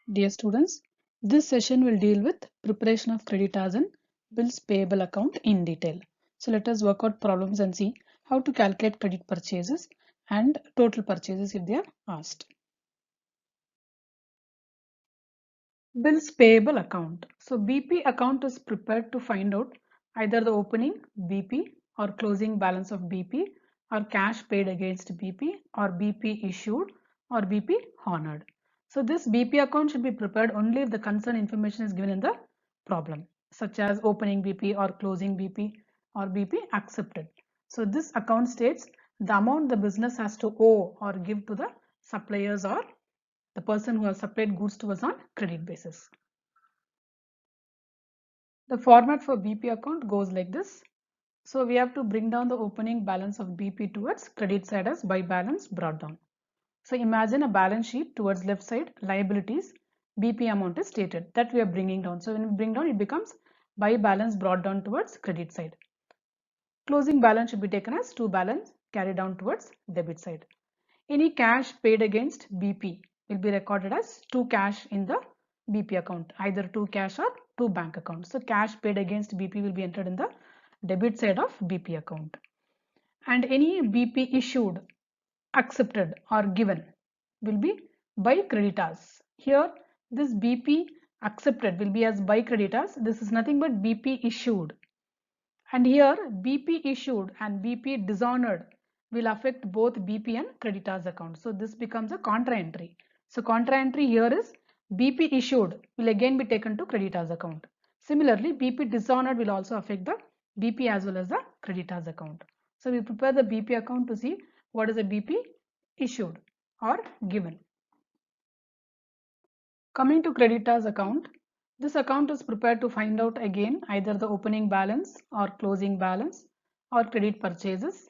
Dear students, this session will deal with preparation of creditors and bills payable account in detail. So let us work out problems and see how to calculate credit purchases and total purchases if they are asked. Bills payable account. So BP account is prepared to find out either the opening BP or closing balance of BP or cash paid against BP or BP issued or BP honored. So this BP account should be prepared only if the concerned information is given in the problem, such as opening BP or closing BP or BP accepted. So this account states the amount the business has to owe or give to the suppliers or the person who has supplied goods to us on credit basis. The format for BP account goes like this. So we have to bring down the opening balance of BP towards credit side as by balance brought down. So imagine a balance sheet towards left side liabilities BP amount is stated that we are bringing down. So when we bring down it becomes by balance brought down towards credit side. Closing balance should be taken as to balance carried down towards debit side. Any cash paid against BP will be recorded as to cash in the BP account, either to cash or to bank account. So cash paid against BP will be entered in the debit side of BP account. And any BP issued, accepted or given will be by creditors. Here this BP accepted will be as by creditors. This is nothing but BP issued. And here BP issued and BP dishonored will affect both BP and creditors account. So this becomes a contra entry. So contra entry here is BP issued will again be taken to creditors account. Similarly, BP dishonored will also affect the BP as well as the creditors account. So we prepare the BP account to see what is a BP issued or given. Coming to creditors account, this account is prepared to find out again either the opening balance or closing balance or credit purchases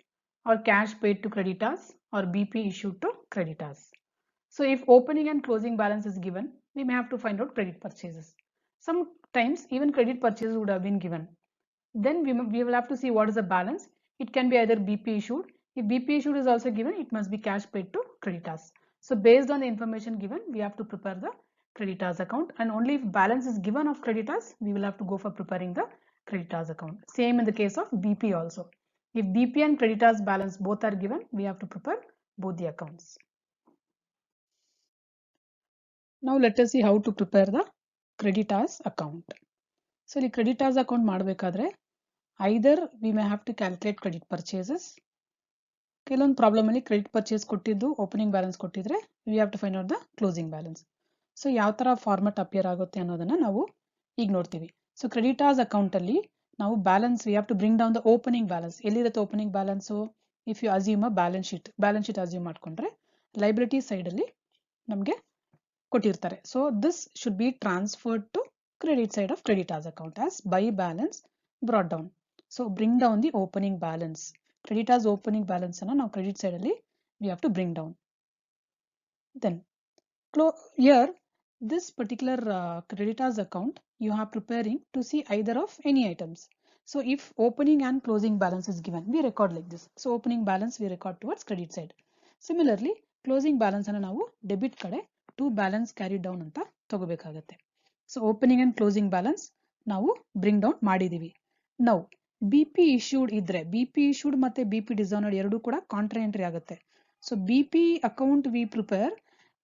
or cash paid to creditors or BP issued to creditors. So if opening and closing balance is given, we may have to find out credit purchases. Sometimes even credit purchases would have been given. Then we will have to see what is the balance. It can be either BP issued. If BP issued is also given, it must be cash paid to creditors. So based on the information given, we have to prepare the creditors account, and only if balance is given of creditors, we will have to go for preparing the creditors account. Same in the case of BP also. If BP and creditors balance both are given, we have to prepare both the accounts. Now let us see how to prepare the creditors account. So the creditors account ಮಾಡಬೇಕಾದ್ರೆ either we may have to calculate credit purchases. ಕೆಲವೊಂದು problem ಅಲ್ಲಿ credit purchase ಕೊಟ್ಟಿದ್ದು opening balance ಕೊಟ್ಟಿದ್ರೆ we have to find out the closing balance. So ಯಾವ ತರ format appear ಆಗುತ್ತೆ ಅನ್ನೋದನ್ನ ನಾವು ಈಗ ನೋಡ್ತೀವಿ. ಸೊ ಕ್ರೆಡಿಟರ್ಸ್ ಅಕೌಂಟ್ ಅಲ್ಲಿ ನಾವು balance we have to bring down the opening balance. ಎಲ್ಲಿರುತ್ತೆ opening balance? If you assume a balance sheet assume ಮಾಡ್ಕೊಂಡ್ರೆ ಲೈಬಿಲಿಟಿ ಸೈಡ್ ಅಲ್ಲಿ ನಮಗೆ ಕೊಟ್ಟಿರ್ತಾರೆ. So this should be transferred to credit side of creditors account as by balance brought down. So bring down the opening balance. Creditors opening balance ಅನ್ನು ನಾವು credit side ಅಲ್ಲಿ we have to bring down. Then here this particular creditors account you are preparing to see either of any items. So if opening and closing balance is given, we record like this. So opening balance we record towards credit side. Similarly closing balance ಅನ್ನು ನಾವು debit ಕಡೆ to balance carried down ಅಂತ ತಗೋಬೇಕಾಗುತ್ತೆ. So opening and closing balance ನಾವು bring down ಮಾಡಿದೀವಿ. Now BP issued ಇದ್ರೆ BP issued ಮತ್ತೆ BP dishonored ಎರಡು ಕೂಡ ಕಾಂಟ್ರಾ ಎಂಟ್ರಿ ಆಗುತ್ತೆ. So BP account we prepare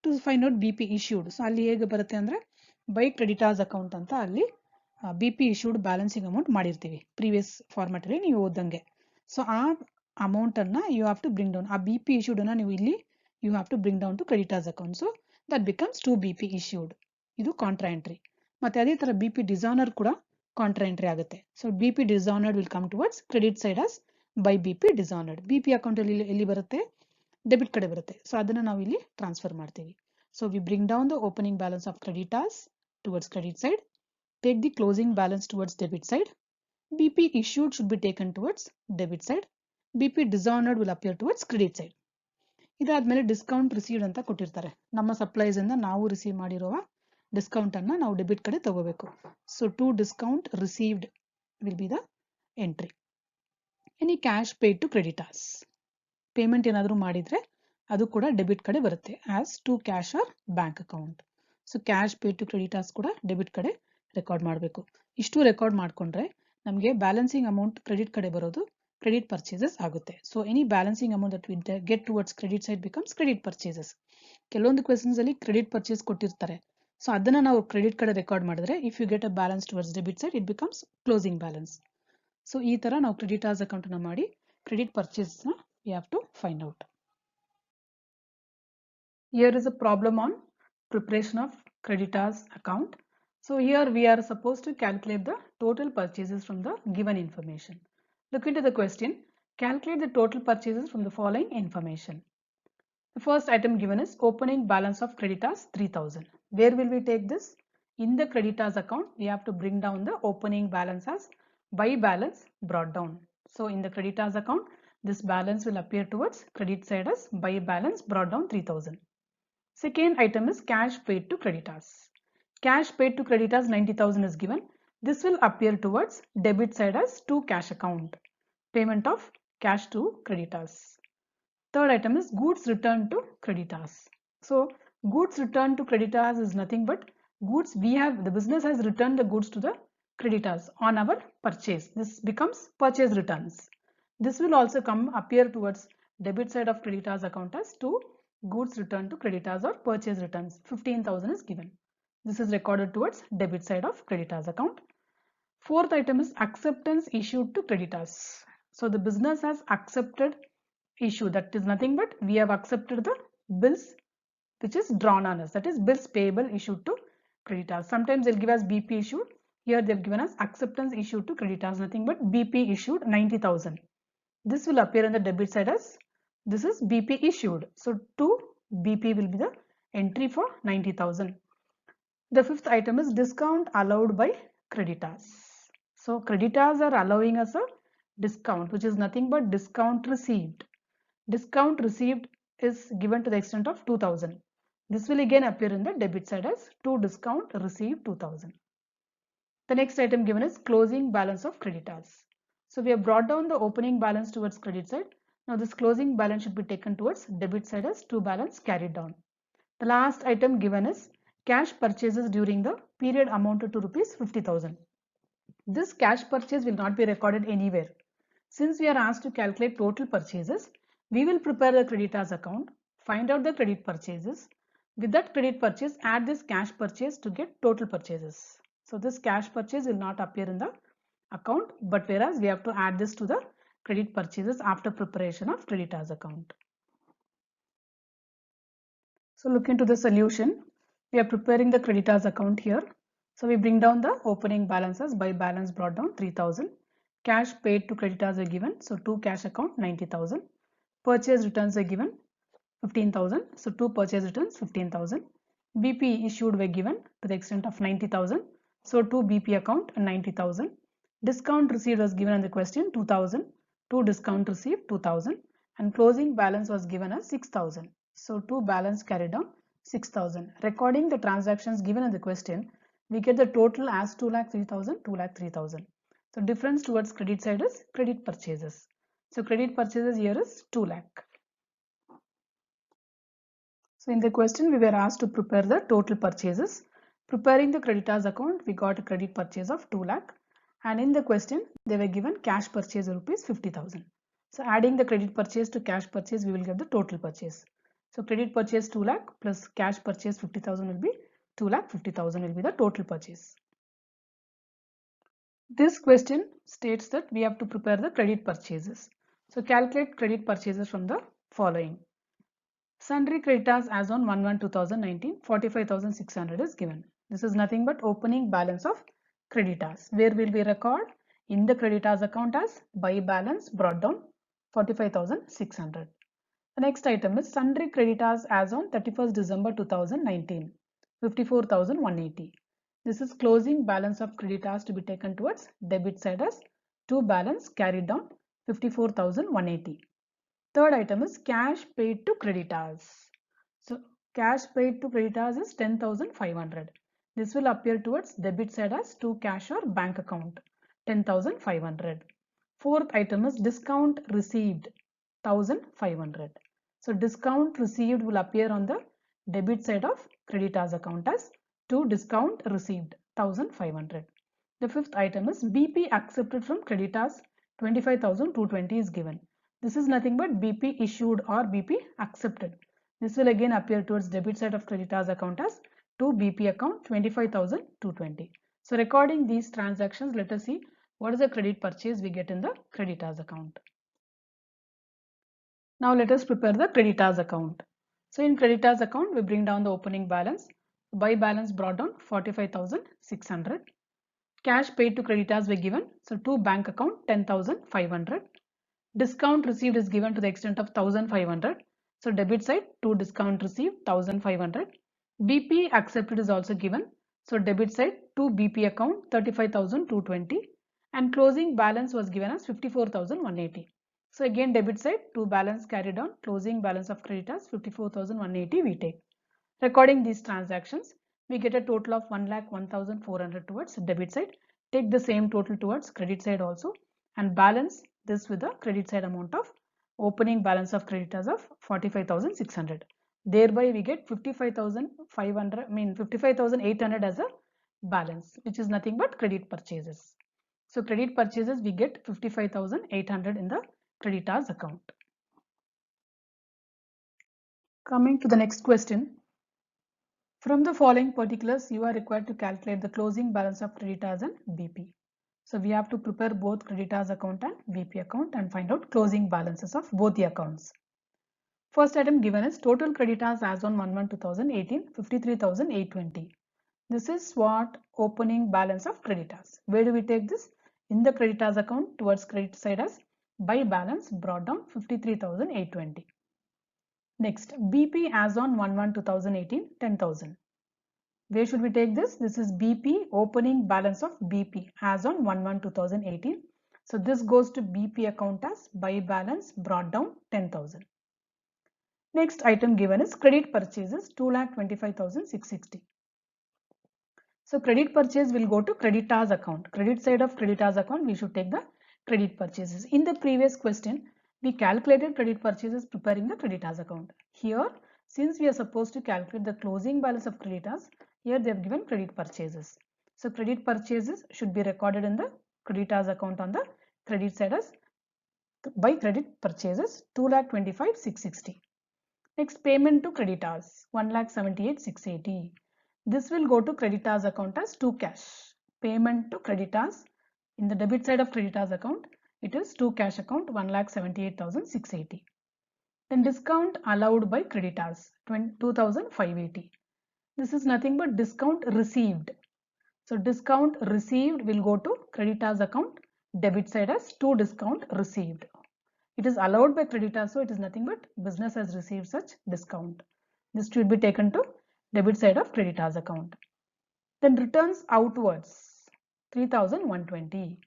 to find out BP issued. So ಅಲ್ಲಿ ಹೇಗೆ ಬರುತ್ತೆ ಅಂದ್ರೆ ಬೈ ಕ್ರೆಡಿಟರ್ಸ್ ಅಕೌಂಟ್ ಅಂತ ಅಲ್ಲಿ BP issued ಬ್ಯಾಲೆನ್ಸಿಂಗ್ ಅಮೌಂಟ್ ಮಾಡಿರ್ತೀವಿ ಪ್ರೀವಿಯಸ್ ಫಾರ್ಮೆಟ್ ಅಲ್ಲಿ ನೀವು ಓದಂಗೆ. ಸೊ ಆ ಅಮೌಂಟ್ ಅನ್ನ you have to bring down. ಆ BP issued ಅನ್ನ ನೀವು ಇಲ್ಲಿ you have to bring down to creditors account. So that becomes to BP issued. ಇದು ಕಾಂಟ್ರಾ ಎಂಟ್ರಿ. ಮತ್ತೆ ಅದೇ ತರ BP dishonored ಕೂಡ ಕಾಂಟ್ರಾ ಎಂಟ್ರಿ ಆಗುತ್ತೆ. So BP dishonored will come towards credit side as by BP dishonored. BP account ಅಲ್ಲಿ ಎಲ್ಲಿ ಬರುತ್ತೆ? Debit ಕಡೆ ಬರುತ್ತೆ. ಸೊ ಅದನ್ನ ನಾವು ಇಲ್ಲಿ ಟ್ರಾನ್ಸ್ಫರ್ ಮಾಡ್ತೀವಿ. So we bring down the opening balance of creditors towards credit side, take the closing balance towards debit side. BP issued should be taken towards debit side. BP dishonored will appear towards credit side. ಇದಾದ್ಮೇಲೆ discount received ಅಂತ ಕೊಟ್ಟಿರ್ತಾರೆ. ನಮ್ಮ supplies ಇಂದ ನಾವು receive ಮಾಡಿರುವ discount ಅನ್ನ ನಾವು debit ಕಡೆ ತಗೋಬೇಕು. So to discount received will be the entry. Any cash paid to creditors. Payment ಏನಾದರೂ ಮಾಡಿದ್ರೆ ಅದು ಕೂಡ ಡೆಬಿಟ್ ಕಡೆ ಬರುತ್ತೆ as to cash or bank account. So cash paid to creditors ಕೂಡ ಡೆಬಿಟ್ ಕಡೆ ರೆಕಾರ್ಡ್ ಮಾಡಬೇಕು. ಇಷ್ಟು ರೆಕಾರ್ಡ್ ಮಾಡಿಕೊಂಡ್ರೆ ನಮಗೆ ಬ್ಯಾಲೆನ್ಸಿಂಗ್ ಅಮೌಂಟ್ ಕ್ರೆಡಿಟ್ ಕಡೆ ಬರೋದು ಕ್ರೆಡಿಟ್ ಪರ್ಚೇಸಸ್ ಆಗುತ್ತೆ. So any balancing amount that we get towards credit side becomes credit purchases. ಕೆಲವೊಂದು ಕ್ವೆಶನ್ಸ್ ಅಲ್ಲಿ ಕ್ರೆಡಿಟ್ ಪರ್ಚೇಸ್ ಕೊಟ್ಟಿರ್ತಾರೆ. ಸೊ ಅದನ್ನ ನಾವು ಕ್ರೆಡಿಟ್ ಕಡೆ ರೆಕಾರ್ಡ್ ಮಾಡಿದ್ರೆ if you get a balance towards debit side it becomes closing balance. So ಈ ತರ ನಾವು ಕ್ರೆಡಿಟರ್ಸ್ ಅಕೌಂಟ್ ಅನ್ನು ಮಾಡಿ ಕ್ರೆಡಿಟ್ ಪರ್ಚೇಸ್ ನ we have to find out. Here is a problem on preparation of creditors account. So here we are supposed to calculate the total purchases from the given information. Look into the question. Calculate the total purchases from the following information. The first item given is opening balance of creditors 3000. Where will we take this? In the creditors account, we have to bring down the opening balance as by balance brought down. So in the creditors account, this balance will appear towards credit side as by balance brought down 3000. Second item is cash paid to creditors. Cash paid to creditors 90,000 is given. This will appear towards debit side as to cash account. Payment of cash to creditors. Third item is goods returned to creditors. So goods returned to creditors is nothing but goods the business has returned the goods to the creditors on our purchase. This becomes purchase returns. This will also appear towards debit side of creditors account as to goods returned to creditors or purchase returns. 15,000 is given. This is recorded towards debit side of creditors account. Fourth item is acceptance issued to creditors. So the business has accepted issue, that is nothing but we have accepted the bills which is drawn on us, that is bills payable issued to creditors. Sometimes they'll give us BP issued. Here they've given us acceptance issued to creditors, nothing but BP issued 90,000. This will appear on the debit side as this is BP issued. So to BP will be the entry for 90,000. The fifth item is discount allowed by creditors. So creditors are allowing us a discount which is nothing but discount received. Discount received is given to the extent of 2000. This will again appear in the debit side as to discount received 2000. The next item given is closing balance of creditors. So we have brought down the opening balance towards credit side. Now this closing balance should be taken towards debit side as to balance carried down. The last item given is cash purchases during the period amounted to rupees 50,000. This cash purchase will not be recorded anywhere. Since we are asked to calculate total purchases, we will prepare the creditors account, find out the credit purchases. With that credit purchase, add this cash purchase to get total purchases. So this cash purchase will not appear in the account, but whereas we have to add this to the credit purchases after preparation of creditors account. So look into the solution. We are preparing the creditors account here. So we bring down the opening balances by balance brought down 3000. Cash paid to creditors are given. So to cash account 90,000. Purchase returns are given 15,000. So to purchase returns 15,000. BP issued were given to the extent of 90,000. So to BP account 90,000. Discount received was given on the question 2,000. To discount received 2,000. And closing balance was given as 6,000. So to balance carried down 6,000. Recording the transactions given in the question, we get the total as 2,03,000, 2,03,000. So difference towards credit side is credit purchases. So credit purchases here is 2 lakh. So in the question we were asked to prepare the total purchases. Preparing the creditors account, we got a credit purchase of 2 lakh. And in the question they were given cash purchase rupees 50,000. So adding the credit purchase to cash purchase, we will get the total purchase. So credit purchase 2 lakh plus cash purchase 50,000 will be 2,50,000 will be the total purchase. This question states that we have to prepare the credit purchases. So calculate credit purchases from the following. Sundry creditors as on 1/1/2019, 45,600 is given. This is nothing but opening balance of creditors. Where will we record? In the creditors account as by balance brought down 45,600. The next item is sundry creditors as on 31st December 2019, 54,180. This is closing balance of creditors to be taken towards debit side as to balance carried down 54,180. Third item is cash paid to creditors. So cash paid to creditors is 10,500. This will appear towards debit side as to cash or bank account 10,500. Fourth item is discount received 1,500. So discount received will appear on the debit side of creditors account as to discount received 1500. The fifth item is BP accepted from creditors 25,220 is given. This is nothing but BP issued or BP accepted. This will again appear towards debit side of creditors account as to BP account 25,220. So recording these transactions, let us see what is the credit purchase we get in the creditors account. Now let us prepare the creditors account. So in creditors account, we bring down the opening balance. Buy balance brought down 45,600. Cash paid to creditors were given. So to bank account 10,500. Discount received is given to the extent of 1,500. So debit side to discount received 1,500. BP accepted is also given. So debit side to BP account 35,220 and closing balance was given as 54,180. So again debit side to balance carried on, closing balance of creditors 54,180 we take. Recording these transactions, we get a total of 1,01,400 towards debit side. Take the same total towards credit side also and balance this with the credit side amount of opening balance of creditors of 45,600. Thereby we get 55,800 as a balance, which is nothing but credit purchases. So credit purchases we get 55,800 in the creditors account. Coming to the next question. From the following particulars, you are required to calculate the closing balance of creditors and BP. So we have to prepare both creditors account and BP account and find out closing balances of both the accounts. First item given is total creditors as on 1/1/2018, 53,820. This is what opening balance of creditors. Where do we take this? In the creditors account towards credit side as buy balance brought down 53,820. Next, BP as on 1/1/2018, 10,000. Where should we take this? This is BP, opening balance of BP as on 1/1/2018. So this goes to BP account as buy balance brought down 10,000. Next item given is credit purchases 2,25,660. So credit purchase will go to creditors account. Credit side of creditors account, we should take the credit purchases. In the previous question, we calculated credit purchases preparing the creditors account. Here, since we are supposed to calculate the closing balance of creditors, here they have given credit purchases. So credit purchases should be recorded in the creditors account on the credit side as by credit purchases 2,25,660. Next, payment to creditors 1,78,680. This will go to creditors account as to cash. Payment to creditors in the debit side of creditors account, it is to cash account 1,78,680. Then discount allowed by creditors 2,580. This is nothing but discount received. So discount received will go to creditors account debit side as to discount received. It is allowed by creditors, so it is nothing but business has received such discount. This should be taken to debit side of creditors account. Then returns outwards 3,120.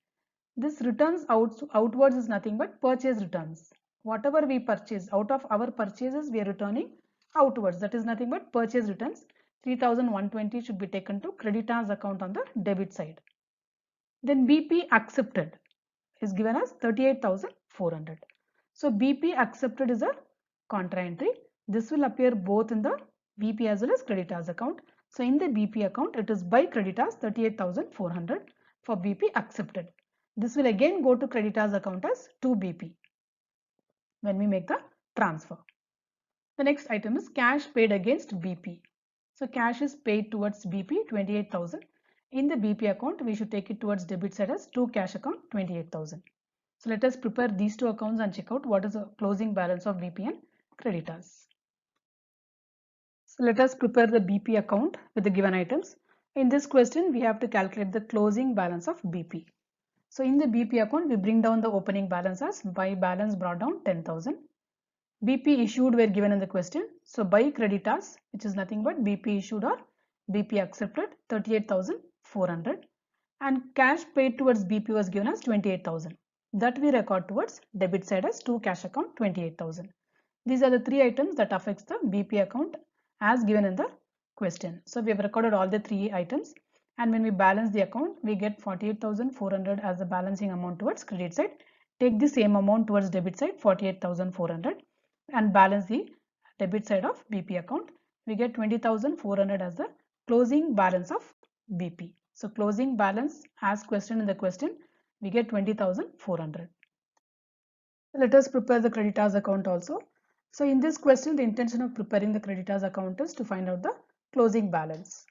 This returns outwards is nothing but purchase returns. Whatever we purchase out of our purchases, we are returning outwards. That is nothing but purchase returns. 3,120 should be taken to creditors account on the debit side. Then BP accepted is given as 38,400. So BP accepted is a contra entry. This will appear both in the BP as well as creditors account. So in the BP account, it is by creditors 38,400 for BP accepted. This will again go to creditors account as to BP when we make the transfer. The next item is cash paid against BP. So cash is paid towards BP 28,000. In the BP account, we should take it towards debit side as to cash account 28,000. So let us prepare these two accounts and check out what is the closing balance of BP and creditors. So let us prepare the BP account with the given items. In this question, we have to calculate the closing balance of BP. So in the BP account, we bring down the opening balance as buy balance brought down 10,000. BP issued were given in the question. So by creditors, which is nothing but BP issued or BP accepted 38,400 and cash paid towards BP was given as 28,000. That we record towards debit side as to cash account 28,000. These are the three items that affects the BP account as given in the question. So we have recorded all the three items and when we balance the account, we get 48,400 as the balancing amount towards credit side. Take the same amount towards debit side 48,400 and balance the debit side of BP account. we get 20,400 as the closing balance of BP. So closing balance as questioned in the question, we get 20,400. Let us prepare the creditors account also. So in this question, the intention of preparing the creditors account is to find out the closing balance.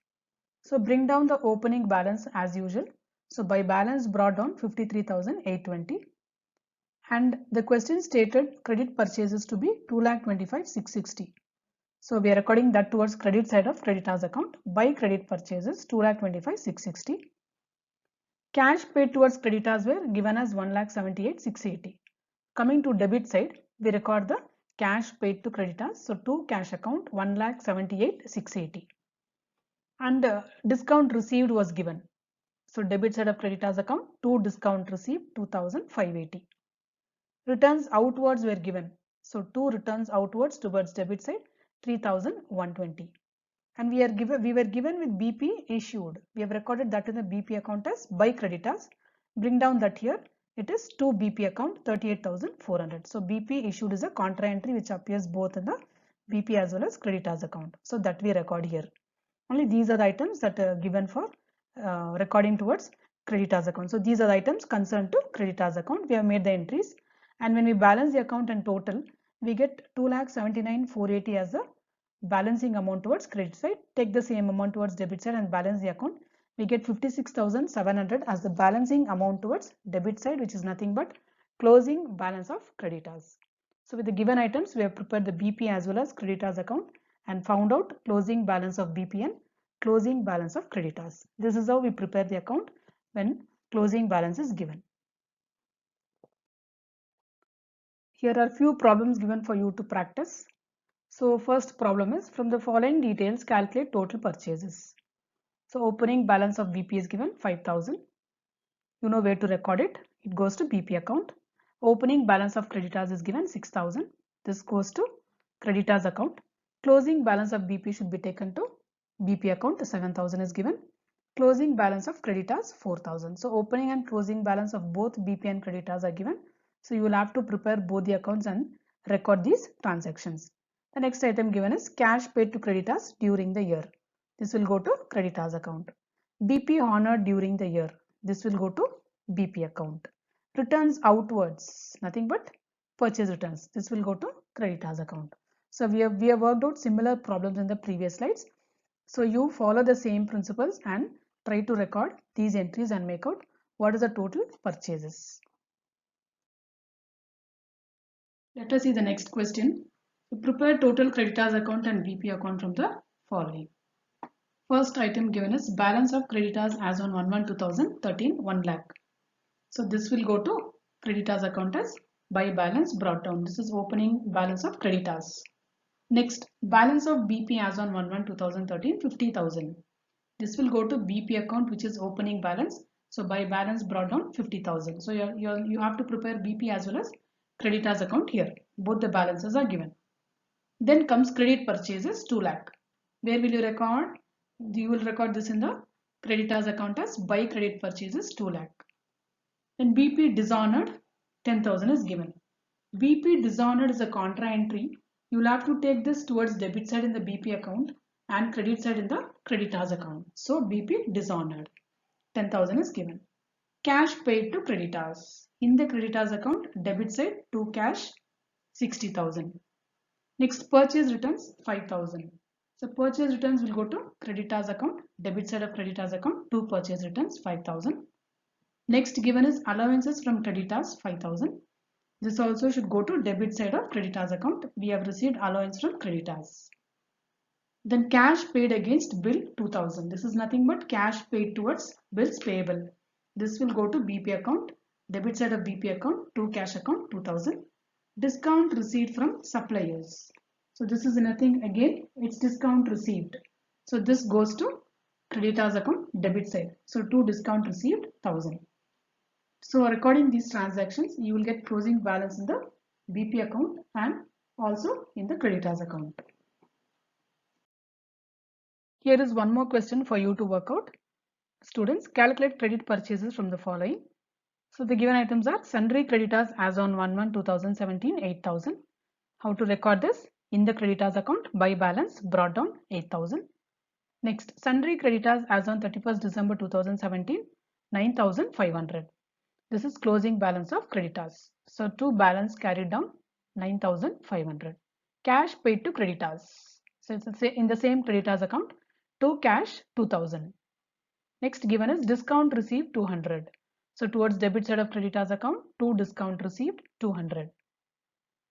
So bring down the opening balance as usual. So by balance brought down 53,820. And the question stated credit purchases to be 2,25,660. So we are recording that towards credit side of creditors account. By credit purchases 2,25,660. Cash paid towards creditors were given as 1,78,680. Coming to debit side, we record the cash paid to creditors. So to cash account 1,78,680. And discount received was given. So debit side of creditors account, to discount received 2,580. Returns outwards were given. So two returns outwards towards debit side 3,120. And we were given with BP issued. We have recorded that in the BP account as by creditors. Bring down that here. It is to BP account 38,400. So BP issued is a contra entry which appears both in the BP as well as creditors account. So that we record here. Only these are the items that are given for recording towards creditors account. So these are the items concerned to creditors account. We have made the entries, and when we balance the account and total, we get 2,79,480 as the balancing amount towards credit side. Take the same amount towards debit side and balance the account. We get 56,700 as the balancing amount towards debit side, which is nothing but closing balance of creditors. So with the given items, we have prepared the BP as well as creditors account and found out closing balance of BP and closing balance of creditors. This is how we prepare the account when closing balance is given. Here are few problems given for you to practice. So first problem is, from the following details calculate total purchases. So opening balance of BP is given 5,000. You know where to record it. It goes to BP account. Opening balance of creditors is given 6,000. This goes to creditors account. Closing balance of BP should be taken to BP account. 7,000 is given. Closing balance of creditors 4,000. So opening and closing balance of both BP and creditors are given. So you will have to prepare both the accounts and record these transactions. The next item given is cash paid to creditors during the year. This will go to creditors account. BP honored during the year. This will go to BP account. Returns outwards, nothing but purchase returns. This will go to creditors account. So we have worked out similar problems in the previous slides. So you follow the same principles and try to record these entries and make out what is the total purchases. Let us see the next question. Prepare total creditors account and BP account from the following. First item given is balance of creditors as on 1/1/2013 1 lakh. So this will go to creditors account as by balance brought down. This is opening balance of creditors. Next, balance of BP as on 1/1/2013 50,000. This will go to BP account, which is opening balance. So by balance brought down 50,000. So you have to prepare BP as well as creditors account here. Both the balances are given. Then comes credit purchases 2 lakh. Where will you record? You will record this in the creditors account as by credit purchases 2 lakh. Then BP dishonored 10,000 is given. BP dishonored is a contra entry. You will have to take this towards debit side in the BP account and credit side in the creditors account. So BP dishonored 10,000 is given. Cash paid to creditors. In the creditors account, debit side to cash 60,000. Next, purchase returns 5,000. So purchase returns will go to creditors account, debit side of creditors account, to purchase returns 5,000. Next given is allowances from creditors 5,000. This also should go to debit side of creditors account. We have received allowance from creditors. Then cash paid against bill 2,000. This is nothing but cash paid towards bills payable. This will go to BP account, debit side of BP account, to cash account 2,000. Discount received from suppliers. So this is nothing, again it's discount received. So this goes to creditors account, debit side. So to discount received 1,000. So recording these transactions, you will get closing balance in the BP account and also in the creditors account. Here is one more question for you to work out. Students, calculate credit purchases from the following. So the given items are sundry creditors as on 1/1/2017 8,000. How to record this? in the creditors account by balance brought down 8,000. Next, sundry creditors as on 31st December 2017, 9,500. This is closing balance of creditors. So to balance carried down 9,500. Cash paid to creditors. So it's in the same creditors account. To cash 2,000. Next given is discount received 200. So towards debit side of creditors account, to discount received 200.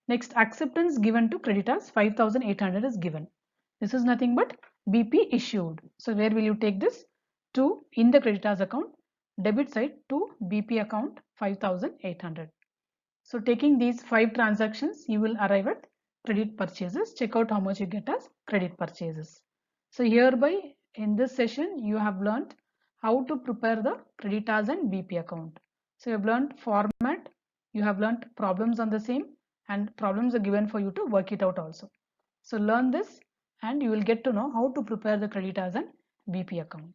Next, acceptance given to creditors 5,800 is given. This is nothing but BP issued. So where will you take this? To in the creditors account, debit side to BP account 5,800. So taking these 5 transactions, you will arrive at credit purchases. Check out how much you get as credit purchases. So hereby in this session, you have learnt how to prepare the creditors and BP account. So you have learnt format, you have learnt problems on the same, and problems are given for you to work it out also. So learn this and you will get to know how to prepare the creditors and BP account.